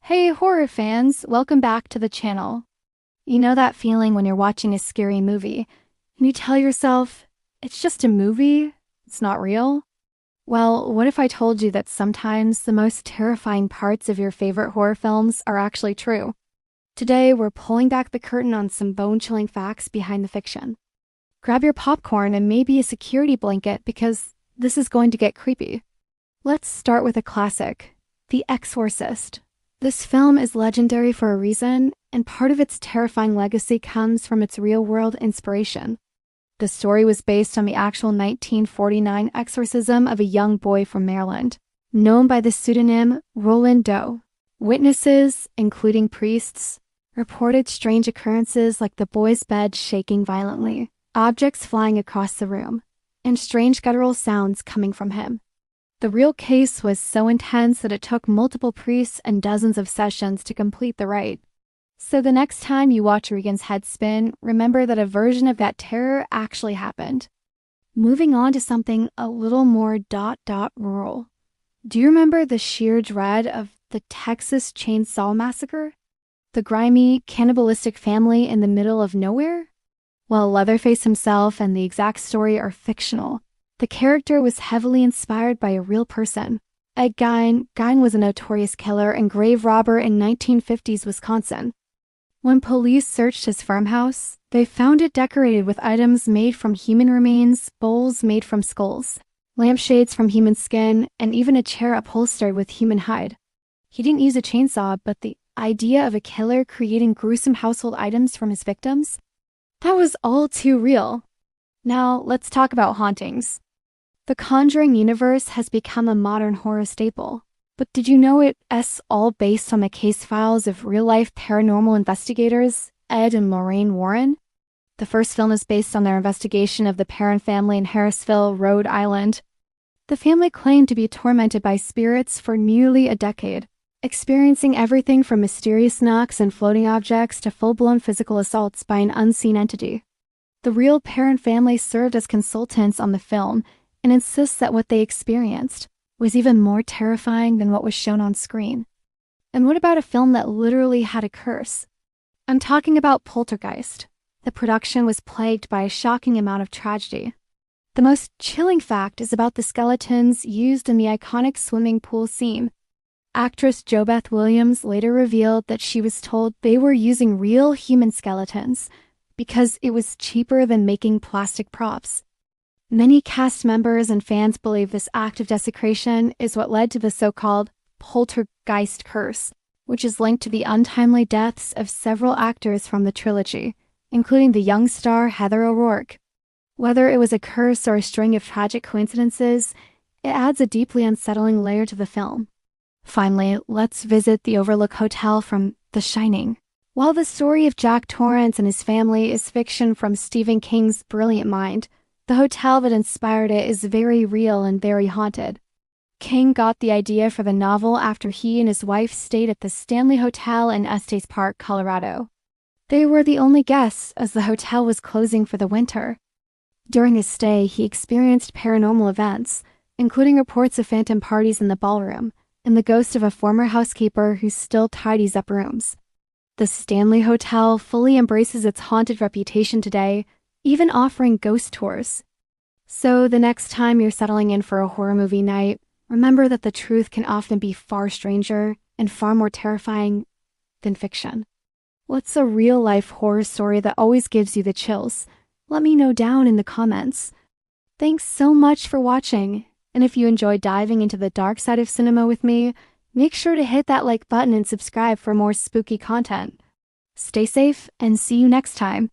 Hey horror fans, welcome back to the channel. You know that feeling when you're watching a scary movie and you tell yourself, it's just a movie, it's not real? Well, what if I told you that sometimes the most terrifying parts of your favorite horror films are actually true? Today, we're pulling back the curtain on some bone-chilling facts behind the fiction. Grab your popcorn and maybe a security blanket because this is going to get creepy. Let's start with a classic, The Exorcist. This film is legendary for a reason, and part of its terrifying legacy comes from its real-world inspiration. The story was based on the actual 1949 exorcism of a young boy from Maryland, known by the pseudonym Roland Doe. Witnesses, including priests, reported strange occurrences like the boy's bed shaking violently, objects flying across the room, and strange guttural sounds coming from him. The real case was so intense that it took multiple priests and dozens of sessions to complete the rite. So the next time you watch Regan's head spin, remember that a version of that terror actually happened. Moving on to something a little more rural. Do you remember the sheer dread of the Texas Chainsaw Massacre? The grimy, cannibalistic family in the middle of nowhere? While Leatherface himself and the exact story are fictional, the character was heavily inspired by a real person. Ed Gein. Gein was a notorious killer and grave robber in 1950s Wisconsin. When police searched his farmhouse, they found it decorated with items made from human remains, bowls made from skulls, lampshades from human skin, and even a chair upholstered with human hide. He didn't use a chainsaw, but the idea of a killer creating gruesome household items from his victims? That was all too real. Now, let's talk about hauntings. The Conjuring universe has become a modern horror staple. But did you know it's all based on the case files of real-life paranormal investigators, Ed and Lorraine Warren? The first film is based on their investigation of the Perron family in Harrisville, Rhode Island. The family claimed to be tormented by spirits for nearly a decade, experiencing everything from mysterious knocks and floating objects to full-blown physical assaults by an unseen entity. The real Perron family served as consultants on the film and insists that what they experienced was even more terrifying than what was shown on screen. And what about a film that literally had a curse? I'm talking about Poltergeist. The production was plagued by a shocking amount of tragedy. The most chilling fact is about the skeletons used in the iconic swimming pool scene. Actress JoBeth Williams later revealed that she was told they were using real human skeletons because it was cheaper than making plastic props. Many cast members and fans believe this act of desecration is what led to the so-called Poltergeist curse, which is linked to the untimely deaths of several actors from the trilogy, including the young star Heather O'Rourke. Whether it was a curse or a string of tragic coincidences, it adds a deeply unsettling layer to the film. Finally, let's visit the Overlook Hotel from The Shining. While the story of Jack Torrance and his family is fiction from Stephen King's brilliant mind, the hotel that inspired it is very real and very haunted. King got the idea for the novel after he and his wife stayed at the Stanley Hotel in Estes Park, Colorado. They were the only guests as the hotel was closing for the winter. During his stay, he experienced paranormal events, including reports of phantom parties in the ballroom and the ghost of a former housekeeper who still tidies up rooms. The Stanley Hotel fully embraces its haunted reputation today, even offering ghost tours. So the next time you're settling in for a horror movie night, remember that the truth can often be far stranger and far more terrifying than fiction. What's a real-life horror story that always gives you the chills? Let me know down in the comments. Thanks so much for watching, and if you enjoyed diving into the dark side of cinema with me, make sure to hit that like button and subscribe for more spooky content. Stay safe and see you next time.